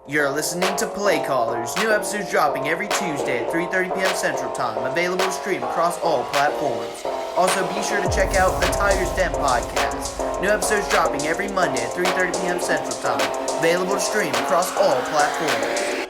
You're listening to Playcallers. New episodes dropping every Tuesday at 3:30 p.m. Central Time. Available to stream across all platforms. Also, be sure to check out the Tigers Den podcast. New episodes dropping every Monday at 3:30 p.m. Central Time. Available to stream across all platforms.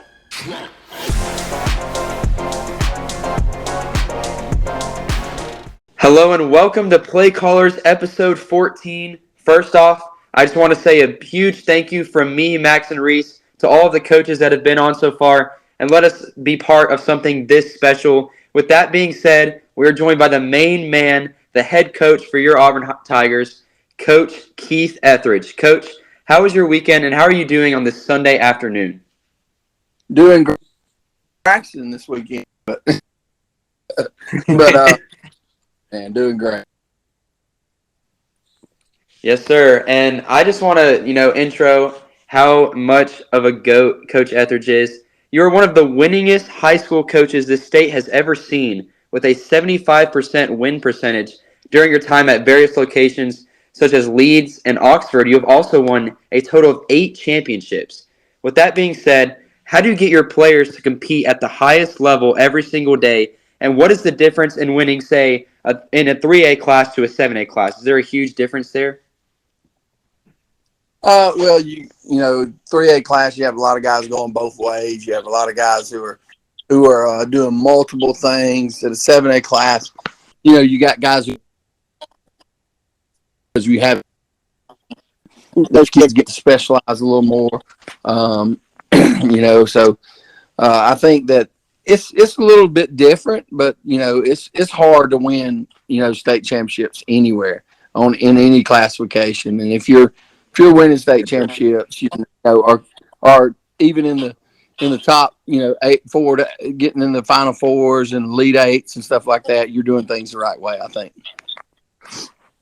Hello and welcome to Playcallers episode 14. First off, I just want to say a huge thank you from me, Max, and Reese to all of the coaches that have been on so far and let us be part of something this special. With that being said, we are joined by the main man, the head coach for your Auburn Tigers, Coach Keith Etheredge. Coach, how was your weekend and how are you doing on this Sunday afternoon? Doing great practicing this weekend, but man, doing great. Yes, sir. And I just want to, intro how much of a GOAT Coach Etheredge is. You're one of the winningest high school coaches this state has ever seen, with a 75% win percentage during your time at various locations such as Leeds and Oxford. You have also won a total of 8 championships. With that being said, how do you get your players to compete at the highest level every single day? And what is the difference in winning, say, in a 3A class to a 7A class? Is there a huge difference there? Well, you know, 3A class, you have a lot of guys going both ways. You have a lot of guys who are doing multiple things. At a 7A class, you got guys who, as we have, those kids get to specialize a little more. So I think that it's a little bit different, but it's hard to win state championships anywhere in any classification, and if you're winning state championships, are even in the top, 8-4, getting in the Final Fours and Elite Eights and stuff like that, you're doing things the right way, I think.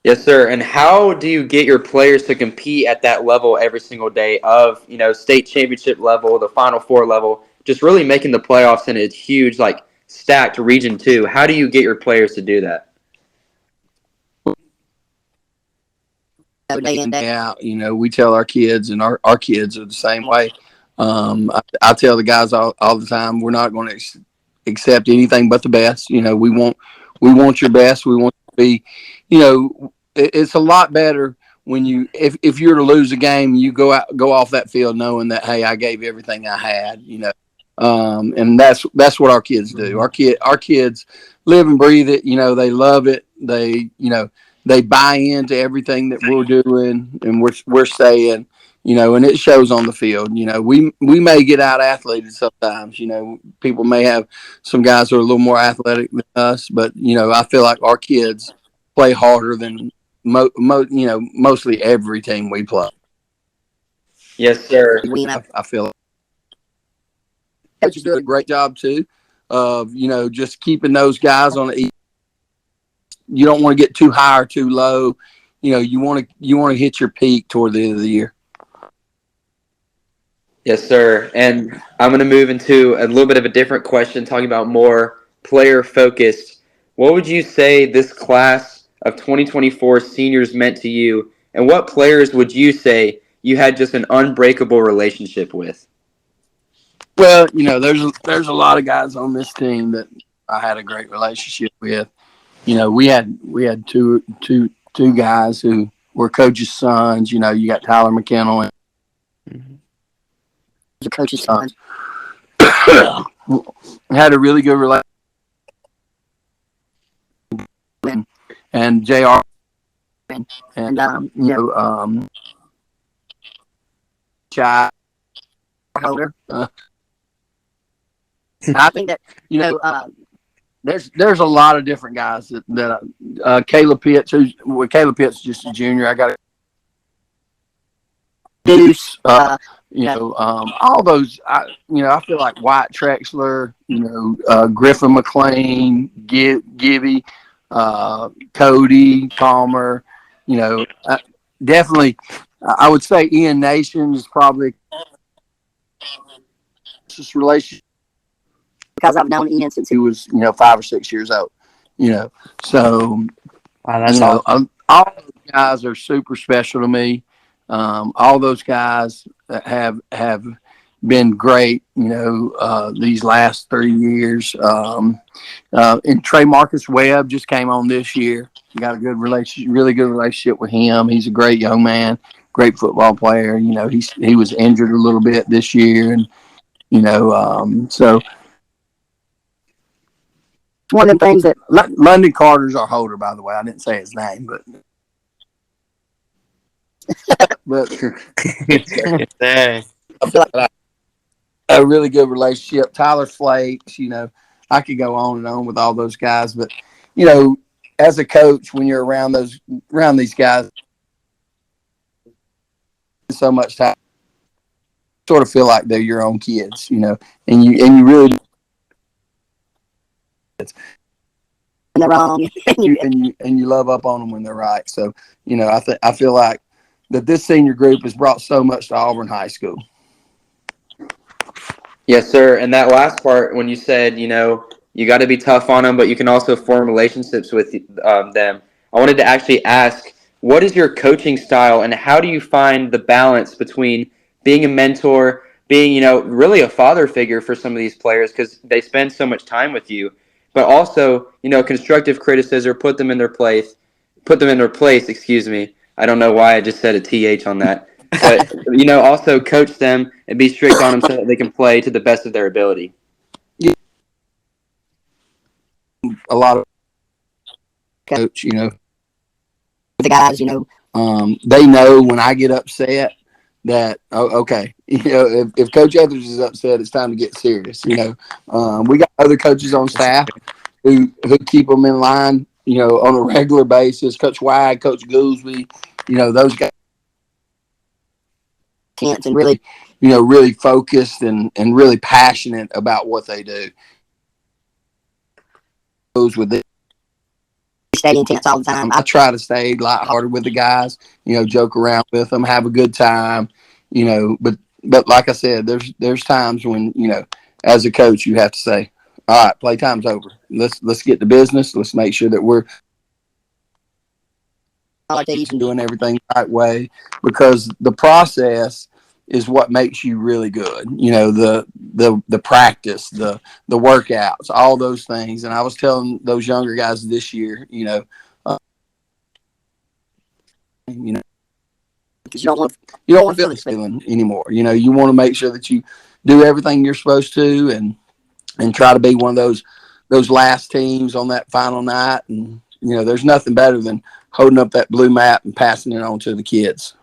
Yes, sir. And how do you get your players to compete at that level every single day of, state championship level, the Final Four level, just really making the playoffs in a huge, stacked Region 2? How do you get your players to do that? Day in, day out, we tell our kids, and our kids are the same way. I tell the guys all the time, we're not going to accept anything but the best. We want your best. We want to be, it's a lot better when if you're to lose a game, you go off that field knowing that, hey, I gave everything I had. And that's what our kids do. Our kids live and breathe it. They love it. They buy into everything that we're doing and we're saying, and it shows on the field. We may get out athleted sometimes. People may have some guys who are a little more athletic than us, but I feel like our kids play harder than mostly every team we play. Yes, sir. I feel like coaches do a great job too of just keeping those guys on the. You don't want to get too high or too low. You want to hit your peak toward the end of the year. Yes, sir. And I'm going to move into a little bit of a different question, talking about more player focused. What would you say this class of 2024 seniors meant to you, and what players would you say you had just an unbreakable relationship with? Well, there's a lot of guys on this team that I had a great relationship with. We had two guys who were coaches' sons. You got Tyler McKennell and the coach's sons. Had a really good relationship, and JR and Chai Holder. I think that there's a lot of different guys that Caleb Pitts, Caleb Pitts is just a junior. I got to Deuce, all those. I feel like White Trexler, Griffin McLean, Gibby, Cody Palmer. Definitely, I would say Ian Nation is probably this relationship, because I've known Ian since he was, 5 or 6 years old. So Wow, that's awesome. all those guys are super special to me. All those guys have been great, these last 3 years. And Trey Marcus Webb just came on this year. Got a good relationship, really good relationship with him. He's a great young man, great football player. He was injured a little bit this year, and so one of the things that London Carter's our holder, by the way. I didn't say his name, but Dang. I feel like a really good relationship. Tyler Flakes, I could go on and on with all those guys, but as a coach, when you're around these guys so much time, sort of feel like they're your own kids, and you really. And they're wrong, and you love up on them when they're right. So I feel like that this senior group has brought so much to Auburn High School. Yes, sir. And that last part, when you said, you got to be tough on them, but you can also form relationships with them. I wanted to actually ask, what is your coaching style, and how do you find the balance between being a mentor, being, really a father figure for some of these players because they spend so much time with you, but also, constructive criticism, put them in their place, excuse me. I don't know why I just said a TH on that. But, also coach them and be strict on them so that they can play to the best of their ability. A lot of coach, the guys, they know when I get upset that, okay, if Coach Etheredge is upset, it's time to get serious. We got other coaches on staff who keep them in line, on a regular basis. Coach Wide, Coach Goolsby, those guys. Tense and really, really focused and really passionate about what they do. Goes with it. Stay intense all the time. I try to stay lighthearted with the guys, joke around with them, have a good time, but like I said, there's times when, as a coach, you have to say, all right, playtime's over. Let's get to business. Let's make sure that we're doing everything the right way, because the process is what makes you really good. The practice, the workouts, all those things. And I was telling those younger guys this year, because you don't want to feel this feeling anymore. You want to make sure that you do everything you're supposed to, and try to be one of those last teams on that final night. And there's nothing better than holding up that blue map and passing it on to the kids.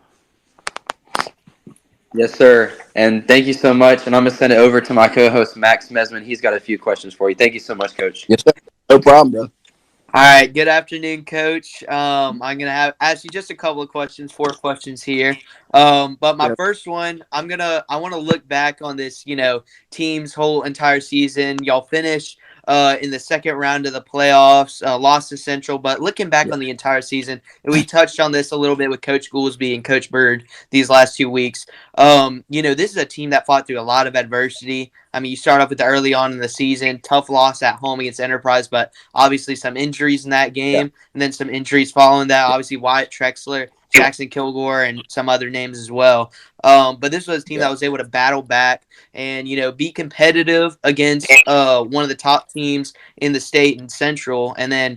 Yes, sir. And thank you so much. And I'm going to send it over to my co-host, Max Mesman. He's got a few questions for you. Thank you so much, Coach. Yes, sir. No problem, bro. All right. Good afternoon, Coach. I'm going to ask you just a couple of questions, 4 questions here. But my first one, I want to look back on this, team's whole entire season. Y'all finished in the second round of the playoffs, lost to Central, but looking back on the entire season, and we touched on this a little bit with Coach Goolsby and Coach Bird these last 2 weeks. This is a team that fought through a lot of adversity. I mean, you start off with the early on in the season, tough loss at home against Enterprise, but obviously some injuries in that game, and then some injuries following that. Obviously, Wyatt Trexler, Jackson Kilgore, and some other names as well. But this was a team that was able to battle back and, be competitive against one of the top teams in the state and Central, and then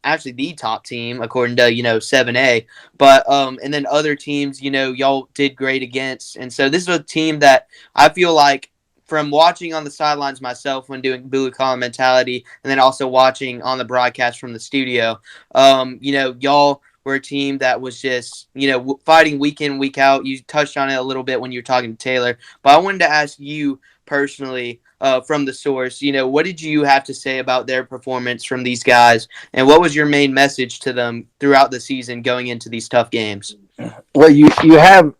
actually the top team according to 7A. But and then other teams, y'all did great against. And so this is a team that I feel like, from watching on the sidelines myself when doing Blue Collar Mentality, and then also watching on the broadcast from the studio, y'all were a team that was just, fighting week in, week out. You touched on it a little bit when you were talking to Taylor, but I wanted to ask you personally, from the source, what did you have to say about their performance from these guys, and what was your main message to them throughout the season going into these tough games? Well, you have,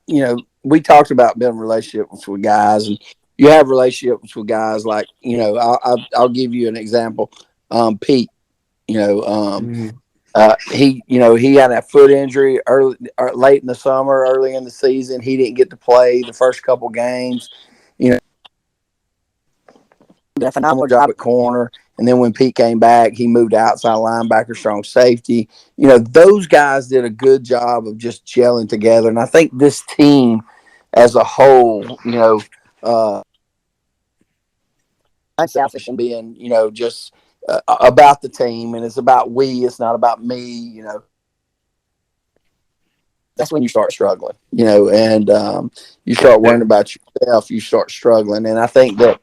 we talked about building relationships with guys, and you have relationships with guys like, I'll give you an example. Pete, he had a foot injury late in the summer, early in the season. He didn't get to play the first couple games. Did a phenomenal job at corner. And then when Pete came back, he moved to outside linebacker, strong safety. Those guys did a good job of just gelling together. And I think this team as a whole, uh, unselfish and being, just about the team, and it's about we. It's not about me. That's when you start struggling. And you start worrying about yourself. You start struggling, and I think that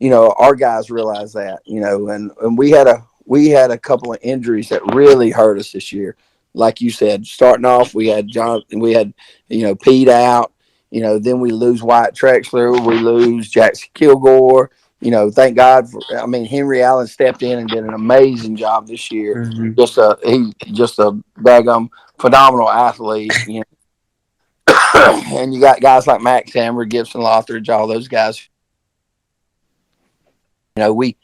our guys realize that. And we had a couple of injuries that really hurt us this year. Like you said, starting off, we had Pete out. Then we lose Wyatt Trexler, we lose Jackson Kilgore. Thank God Henry Allen stepped in and did an amazing job this year. Mm-hmm. Just a daggum phenomenal athlete. And you got guys like Max Hammer, Gibson Lothridge, all those guys. We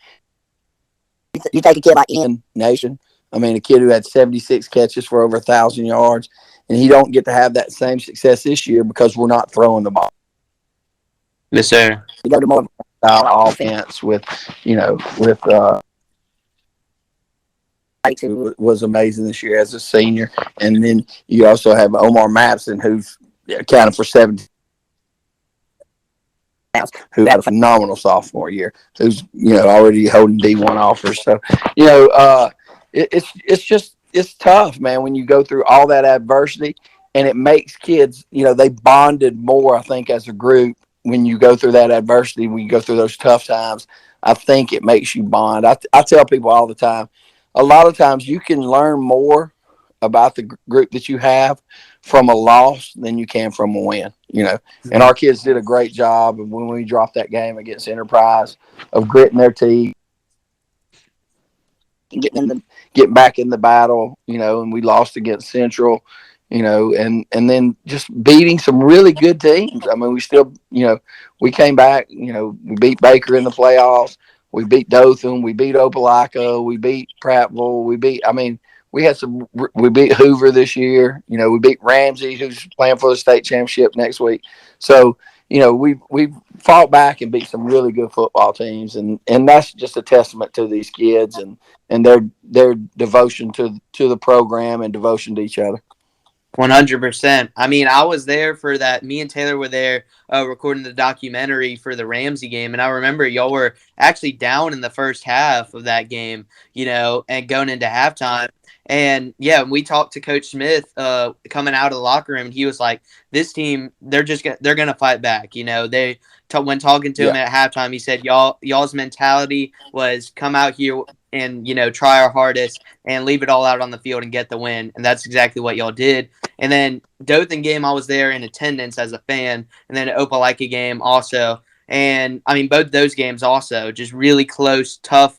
you take a kid like Ian Nation. A kid who had 76 catches for over 1,000 yards, and he don't get to have that same success this year because we're not throwing the ball. Yes, sir. You go to more style offense with who was amazing this year as a senior, and then you also have Omar Matson, who's accounted for 70, who had a phenomenal sophomore year, who's already holding D1 offers. So it's tough, man, when you go through all that adversity, and it makes kids they bonded more, I think, as a group. When you go through that adversity, when you go through those tough times, I think it makes you bond. I tell people all the time, a lot of times you can learn more about the group that you have from a loss than you can from a win. And our kids did a great job. And when we dropped that game against Enterprise, of gritting their teeth, getting back in the battle, and we lost against Central, and then just beating some really good teams. We still, we came back, we beat Baker in the playoffs. We beat Dothan. We beat Opelika. We beat Prattville. We beat Hoover this year. We beat Ramsey, who's playing for the state championship next week. So, we've fought back and beat some really good football teams, and that's just a testament to these kids and their devotion to the program and devotion to each other. 100%. I was there for that. Me and Taylor were there recording the documentary for the Ramsey game, and I remember y'all were actually down in the first half of that game, and going into halftime. And yeah, we talked to Coach Smith coming out of the locker room, and he was like, "This team, they're gonna fight back." When talking to him at halftime, he said, "Y'all's mentality was come out here and try our hardest and leave it all out on the field and get the win." And that's exactly what y'all did. And then Dothan game, I was there in attendance as a fan, and then Opelika game also. And both those games also just really close, tough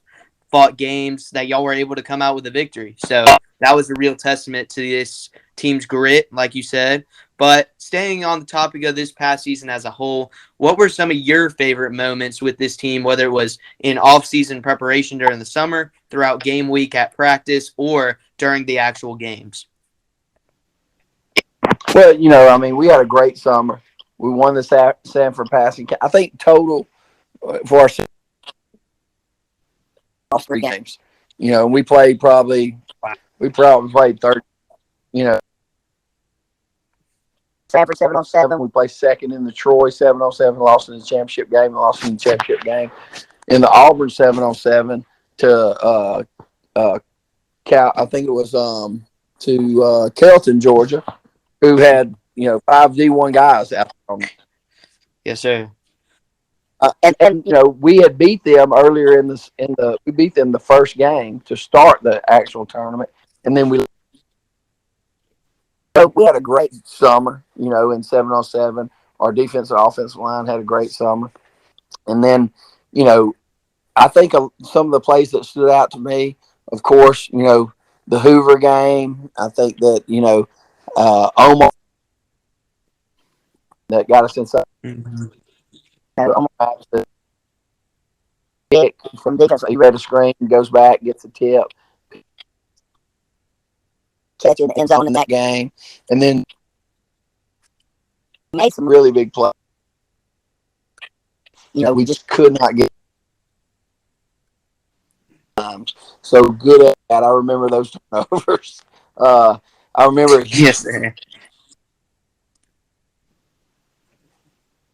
fought games that y'all were able to come out with a victory. So that was a real testament to this team's grit, like you said. But staying on the topic of this past season as a whole, what were some of your favorite moments with this team, whether it was in off-season preparation during the summer, throughout game week at practice, or during the actual games? Well, we had a great summer. We won the Sanford passing. I think total for our 3 games. We played probably 30. Sanford 7-on-7. We played second in the Troy 7-on-7. Lost in the championship game. Lost in the championship game. In the Auburn 7-on-7 to I think it was to Kelton, Georgia, who had 5 D1 guys out there. Yes, sir. And we had beat them earlier we beat them the first game to start the actual tournament, and then we had a great summer, in 7-on-7. Our defensive and offensive line had a great summer, and then I think some of the plays that stood out to me, of course, the Hoover game. I think that Omar that got us inside. Mm-hmm. From defense, he read a screen, goes back, gets a tip, catching the end zone in that game, and then made some really big plays. We just could not get so good at that. I remember those turnovers. I remember Yes, sir.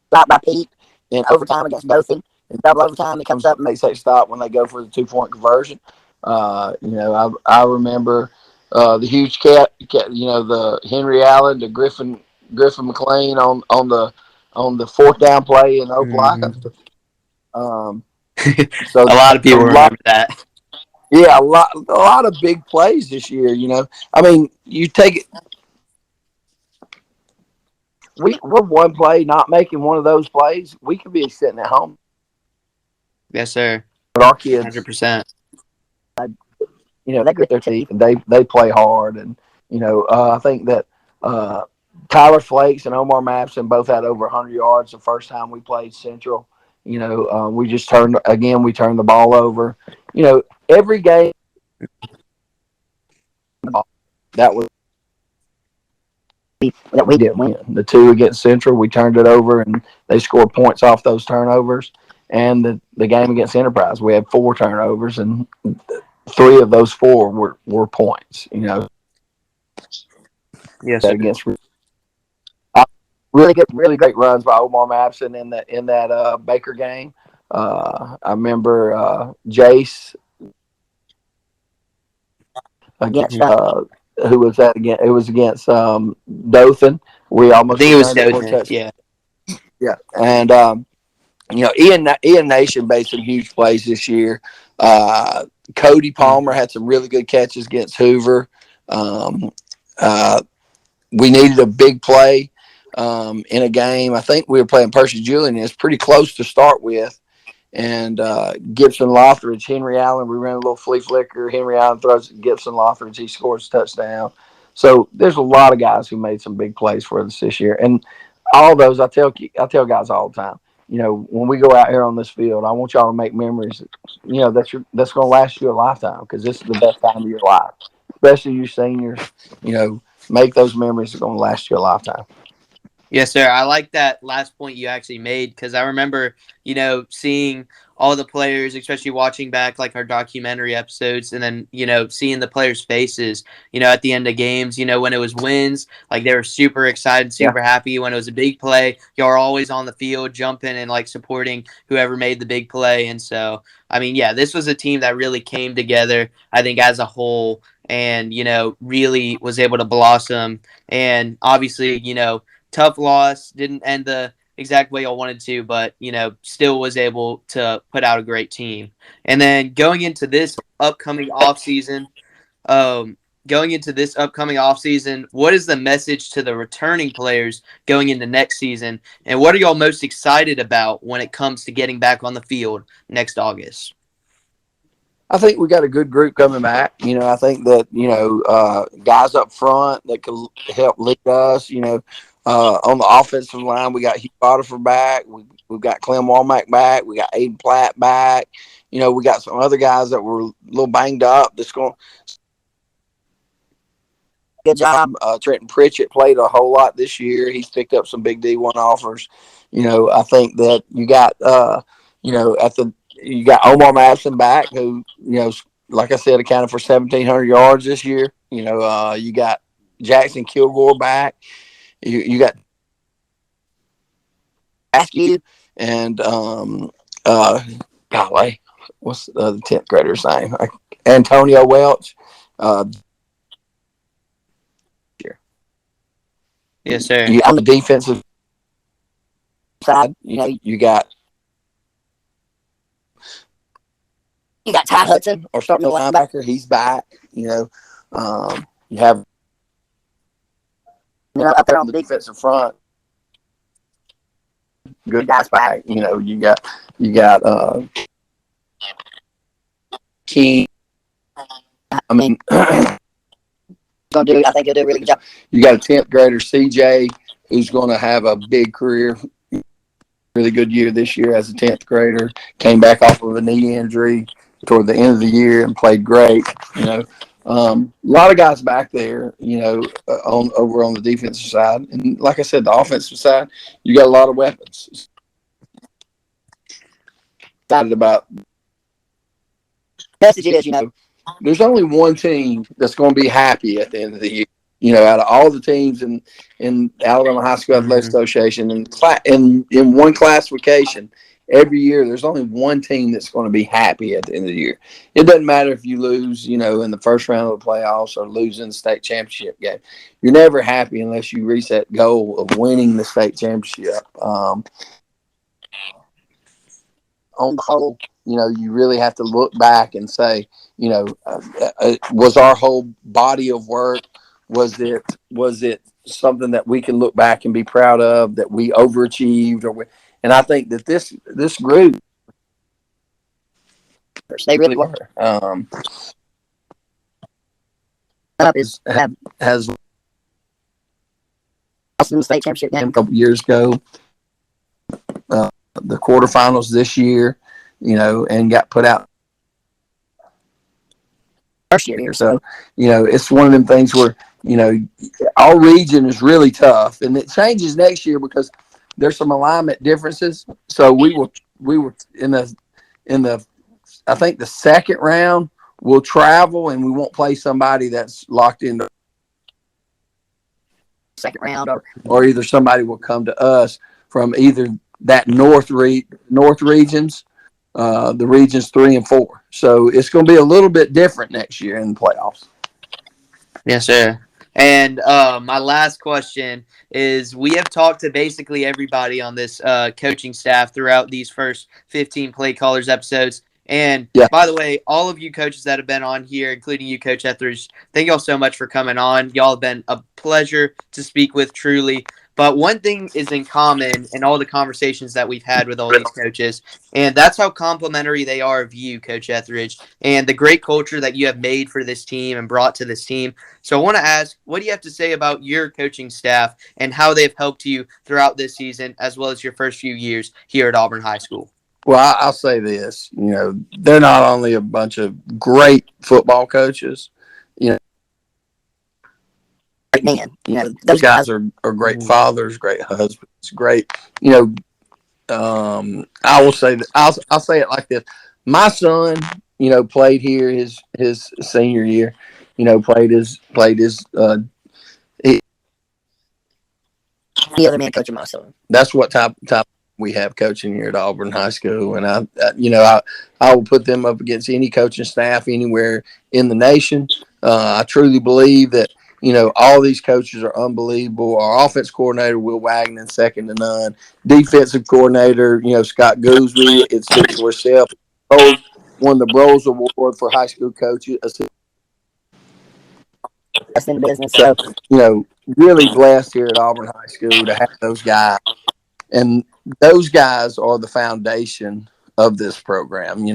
Stopped by Pete. in overtime against Dothan. In double overtime, he comes up and makes that stop when they go for the 2-point conversion. I remember the huge the Henry Allen, the Griffin McLean on the fourth down play in Opelika. So A lot of people remember that. Yeah, a lot of big plays this year. I mean, you take it. We're one play not making one of those plays, we could be sitting at home. Yes, sir. But our kids, 100%. they grit their teeth and they play hard. And I think that Tyler Flakes and Omar Mapson both had over 100 yards the first time we played Central. We just turned the ball over. Every game that we did win. The 2 against Central, we turned it over and they scored points off those turnovers. And the game against Enterprise, we had 4 turnovers and 3 of those 4 were points. Yes, sir. Against really great runs by Omar Mapson in that Baker game. I remember Jace against who was that again? It was against Dothan. We almost I think it was Dothan. Yeah, and Ian Nation made some huge plays this year. Cody Palmer had some really good catches against Hoover. We needed a big play in a game. I think we were playing Percy Julian. It's pretty close to start with. And Gibson Lothridge, Henry Allen, we ran a little flea flicker. Henry Allen throws it to Gibson Lothridge. He scores a touchdown. So there's a lot of guys who made some big plays for us this year. And all those, I tell guys all the time, when we go out here on this field, I want y'all to make memories. That's going to last you a lifetime because this is the best time of your life, especially you seniors. Make those memories that are going to last you a lifetime. Yes, sir. I like that last point you actually made because I remember, seeing all the players, especially watching back like our documentary episodes and then, seeing the players' faces, at the end of games, when it was wins, like they were super excited, super happy. When it was a big play, y'all are always on the field jumping and like supporting whoever made the big play. And so, I mean, yeah, this was a team that really came together, I think, as a whole and, really was able to blossom. And obviously, tough loss, didn't end the exact way I wanted to, but, still was able to put out a great team. And then going into this upcoming offseason, what is the message to the returning players going into next season? And what are y'all most excited about when it comes to getting back on the field next August? I think we got a good group coming back. I think that, guys up front that can help lead us, on the offensive line, we got Hugh Potiphar back. We've got Clem Walmack back. We got Aiden Platt back. We got some other guys that were a little banged up. That's going good job. Trenton Pritchett played a whole lot this year. He's picked up some big D1 offers. I think that you got, you got Omar Madison back, who, like I said, accounted for 1,700 yards this year. You got Jackson Kilgore back. You got Askew and golly, what's the 10th grader's name? Antonio Welch. Yes, sir. On the defensive side, you got Ty Hudson, or starting linebacker. He's back. You have up there on the defensive front, good guys back. You got Key. I mean, I think he'll do a really good job. You got a 10th grader, CJ, who's going to have a big career. Really good year this year as a 10th grader. Came back off of a knee injury toward the end of the year and played great. A lot of guys back there, over on the defensive side. And like I said, the offensive side, you got a lot of weapons. Excited about message is, there's only one team that's going to be happy at the end of the year. out of all the teams in Alabama High School Athletic Association, in one classification, every year there's only one team that's going to be happy at the end of the year. It doesn't matter if you lose, in the first round of the playoffs or lose in the state championship game. You're never happy unless you reach that goal of winning the state championship. On the whole, you really have to look back and say, was our whole body of work, was it something that we can look back and be proud of, that we overachieved, and I think that this group, they really were. Has lost in the state championship game a couple years ago. The quarterfinals this year, and got put out first year here. So, it's one of them things where, our region is really tough, and it changes next year because there's some alignment differences. So we were in the I think the second round we'll travel and we won't play somebody that's locked in the second round, or either somebody will come to us from either that north regions, the regions 3 and 4. So it's going to be a little bit different next year in the playoffs. Yes, sir. And my last question is, we have talked to basically everybody on this coaching staff throughout these first 15 Playcallers episodes. And by the way, all of you coaches that have been on here, including you, Coach Etheredge, thank y'all so much for coming on. Y'all have been a pleasure to speak with, truly. But one thing is in common in all the conversations that we've had with all these coaches, and that's how complimentary they are of you, Coach Etheredge, and the great culture that you have made for this team and brought to this team. So I want to ask, what do you have to say about your coaching staff and how they've helped you throughout this season, as well as your first few years here at Auburn High School? Well, I'll say this, they're not only a bunch of great football coaches, men, those guys are great fathers, great husbands, great, I will say that I'll say it like this. My son, played here his senior year, played his the other man coaching my son. That's what type we have coaching here at Auburn High School, and I will put them up against any coaching staff anywhere in the nation. I truly believe that all these coaches are unbelievable. Our offense coordinator, Will Wagner, second to none. Defensive coordinator, Scott Gooseby. It speaks for itself. Won the Bros Award for high school coaches. That's in the business. So, really blessed here at Auburn High School to have those guys. And those guys are the foundation of this program.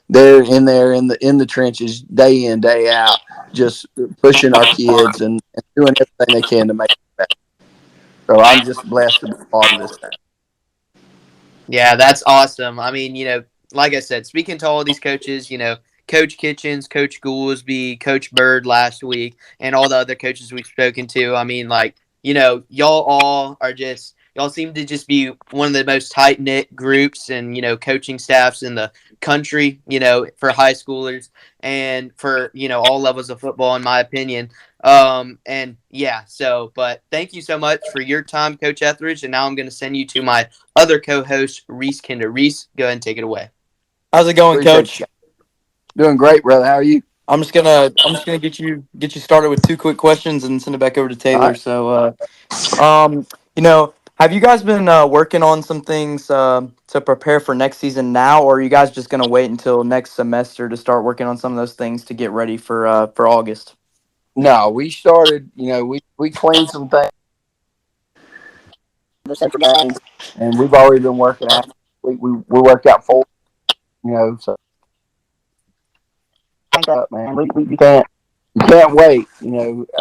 They're in there in the trenches day in, day out, just pushing our kids and doing everything they can to make it better. So I'm just blessed to be part of this thing. Yeah, that's awesome. I mean, like I said, speaking to all these coaches, Coach Kitchens, Coach Goolsby, Coach Bird last week, and all the other coaches we've spoken to, I mean, y'all all are just, y'all seem to just be one of the most tight-knit groups and, coaching staffs in the country, for high schoolers and for, all levels of football, in my opinion. But thank you so much for your time, Coach Etheredge. And now I'm going to send you to my other co-host, Reese Kinder. Reese, go ahead and take it away. How's it going, Coach? Doing great, brother. How are you? I'm just gonna get you started with 2 quick questions and send it back over to Taylor. Right. So, have you guys been working on some things to prepare for next season now, or are you guys just gonna wait until next semester to start working on some of those things to get ready for August? No, we started. We cleaned some things, and we've already been working out. We worked out 4. So up, man. You can't wait.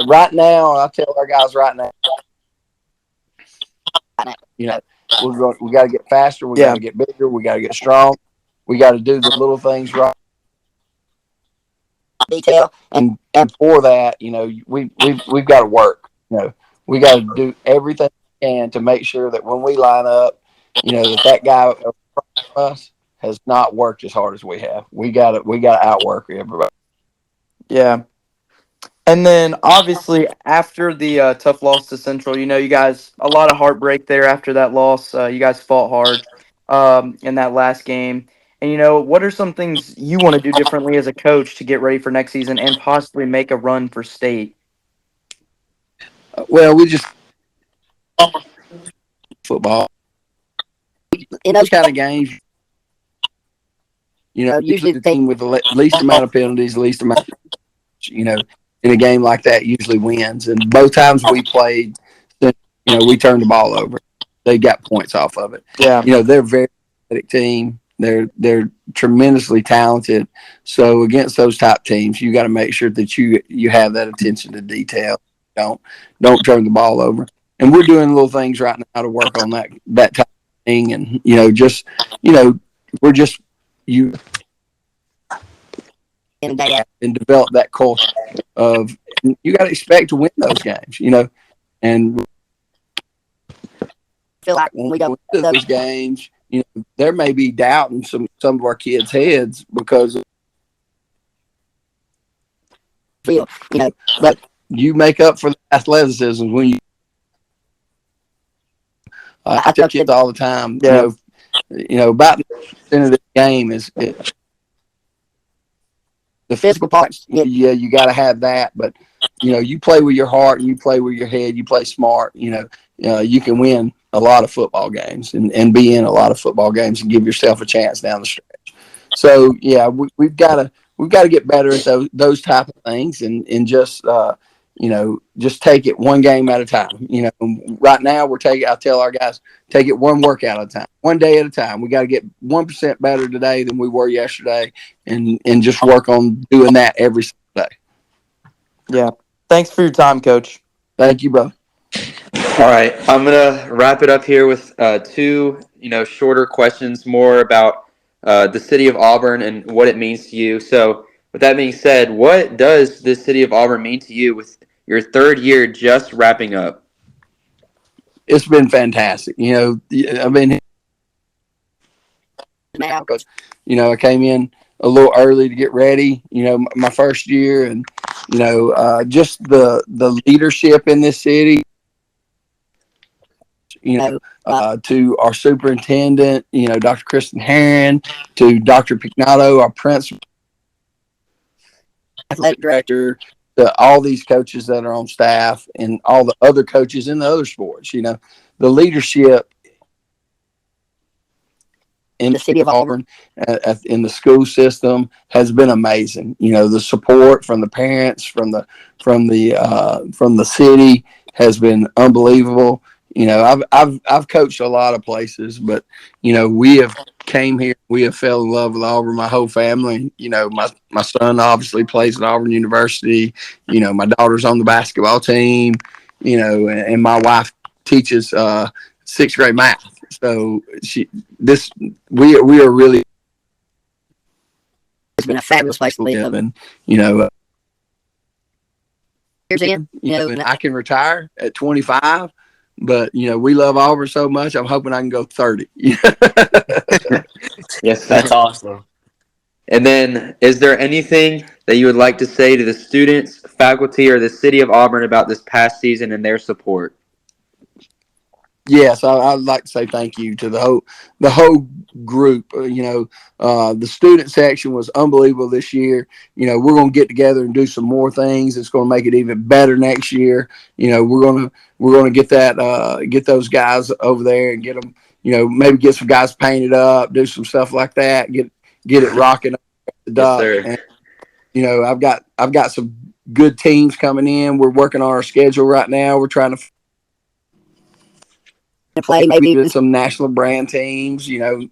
Right now, I tell our guys right now, we got to get faster. We got to get bigger. We got to get strong. We got to do the little things right. Detail, and for that, we've got to work. We got to do everything we can to make sure that when we line up, that guy us has not worked as hard as we have. We got to outwork everybody. Yeah. And then obviously after the tough loss to Central, you guys a lot of heartbreak there after that loss. You guys fought hard in that last game. And what are some things you want to do differently as a coach to get ready for next season and possibly make a run for state? Well, we just football in those kind of games. Usually the team with the least amount of penalties, least amount, in a game like that usually wins. And both times we played, we turned the ball over. They got points off of it. Yeah. They're a very athletic team. They're tremendously talented. So against those top teams, you got to make sure that you have that attention to detail. Don't turn the ball over. And we're doing little things right now to work on that type of thing. And we're just and develop that culture of you got to expect to win those games. And feel like when we go to those games, there may be doubt in some of our kids' heads because but you make up for the athleticism when you. I tell kids all the time, about the of the game is the physical parts. Yeah, you got to have that, but you play with your heart and you play with your head. You play smart. You can win a lot of football games and be in a lot of football games and give yourself a chance down the stretch. So yeah, we've got to get better at those type of things and just just take it one game at a time. Right now I tell our guys, take it one workout at a time, one day at a time. We got to get 1% better today than we were yesterday, and just work on doing that every day. Yeah. Thanks for your time, Coach. Thank you, brother. All right, I'm gonna wrap it up here with two, shorter questions more about the city of Auburn and what it means to you. So, with that being said, what does the city of Auburn mean to you with your third year just wrapping up? It's been fantastic. I've been now because I came in a little early to get ready. My first year, and just the leadership in this city. To our superintendent, Dr. Kristen Herron, to Dr. Pignato, our principal, athletic director, to all these coaches that are on staff and all the other coaches in the other sports. The leadership in the city of Auburn, in the school system, has been amazing. The support from the parents, from the city has been unbelievable. I've coached a lot of places, but we have came here. We have fell in love with Auburn. My whole family. My son obviously plays at Auburn University. My daughter's on the basketball team. And my wife teaches 6th grade math. So we are really. It's been a fabulous place to live, and and I can retire at 25. But we love Auburn so much. I'm hoping I can go 30. Yes, that's awesome. And then, is there anything that you would like to say to the students, faculty, or the city of Auburn about this past season and their support? Yes, I'd like to say thank you to the whole group. The student section was unbelievable this year. We're going to get together and do some more things. It's going to make it even better next year. We're going to get those guys over there and get them. Maybe get some guys painted up, do some stuff like that. Get it rocking up the duck. Yes, sir. And, I've got some good teams coming in. We're working on our schedule right now. We're trying to play maybe even some national brand teams. You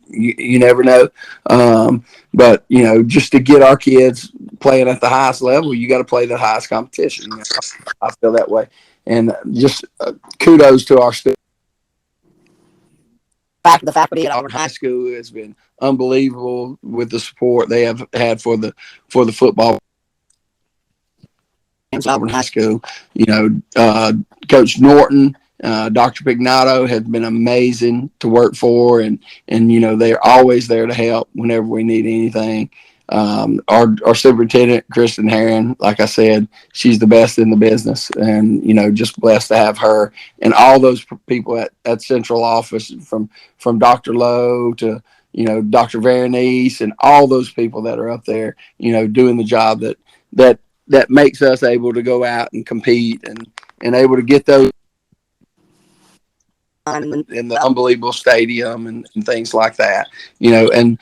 never know. But just to get our kids playing at the highest level, you got to play the highest competition. I feel that way. And just kudos to our students. The faculty at Auburn High School has been unbelievable with the support they have had for the football. Auburn High School, Coach Norton, Dr. Pignato has been amazing to work for, and they're always there to help whenever we need anything. Our superintendent, Kristen Herron, like I said, she's the best in the business, and just blessed to have her and all those people at central office, from Dr. Lowe to Dr. Vernice, and all those people that are up there, doing the job that makes us able to go out and compete and able to get those in the unbelievable stadium and things like that, and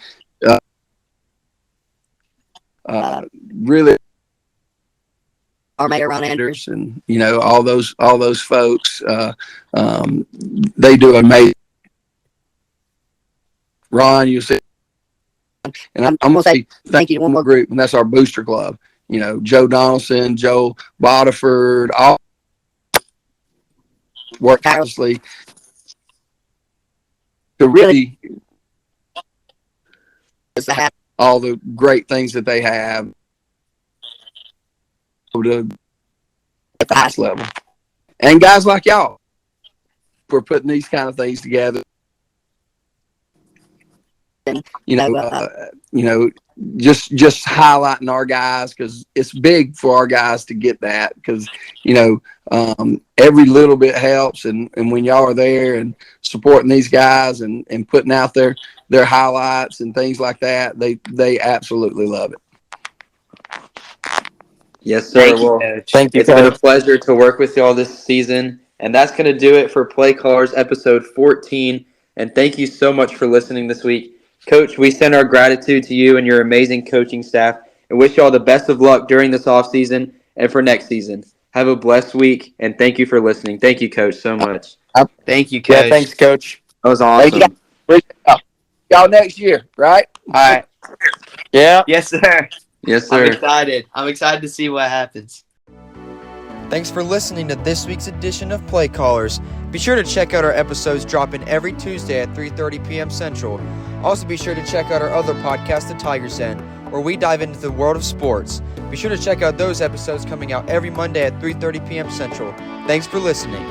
really our mayor Ron Anders and all those folks, they do amazing. Ron, you see, and I'm gonna say thank you to one more group, and that's our booster club. Joe Donaldson, Joe Bodiford, all work tirelessly to really have all the great things that they have to at the highest level. And guys like y'all, we're putting these kind of things together. And, just highlighting our guys, because it's big for our guys to get that, because every little bit helps, and when y'all are there and supporting these guys and putting out their highlights and things like that, they absolutely love it. Yes, sir. Thank you. It's been a pleasure to work with y'all this season, and that's going to do it for Playcallers episode 14. And thank you so much for listening this week. Coach, we send our gratitude to you and your amazing coaching staff and wish you all the best of luck during this offseason and for next season. Have a blessed week, and thank you for listening. Thank you, Coach, so much. Thank you, Coach. Yeah, thanks, Coach. That was awesome. Y'all next year, right? All right. Yeah. Yes, sir. Yes, I'm sir. excited. I'm excited to see what happens. Thanks for listening to this week's edition of Play Callers. Be sure to check out our episodes dropping every Tuesday at 3:30 p.m. Central. Also, be sure to check out our other podcast, The Tiger's Den, where we dive into the world of sports. Be sure to check out those episodes coming out every Monday at 3:30 p.m. Central. Thanks for listening.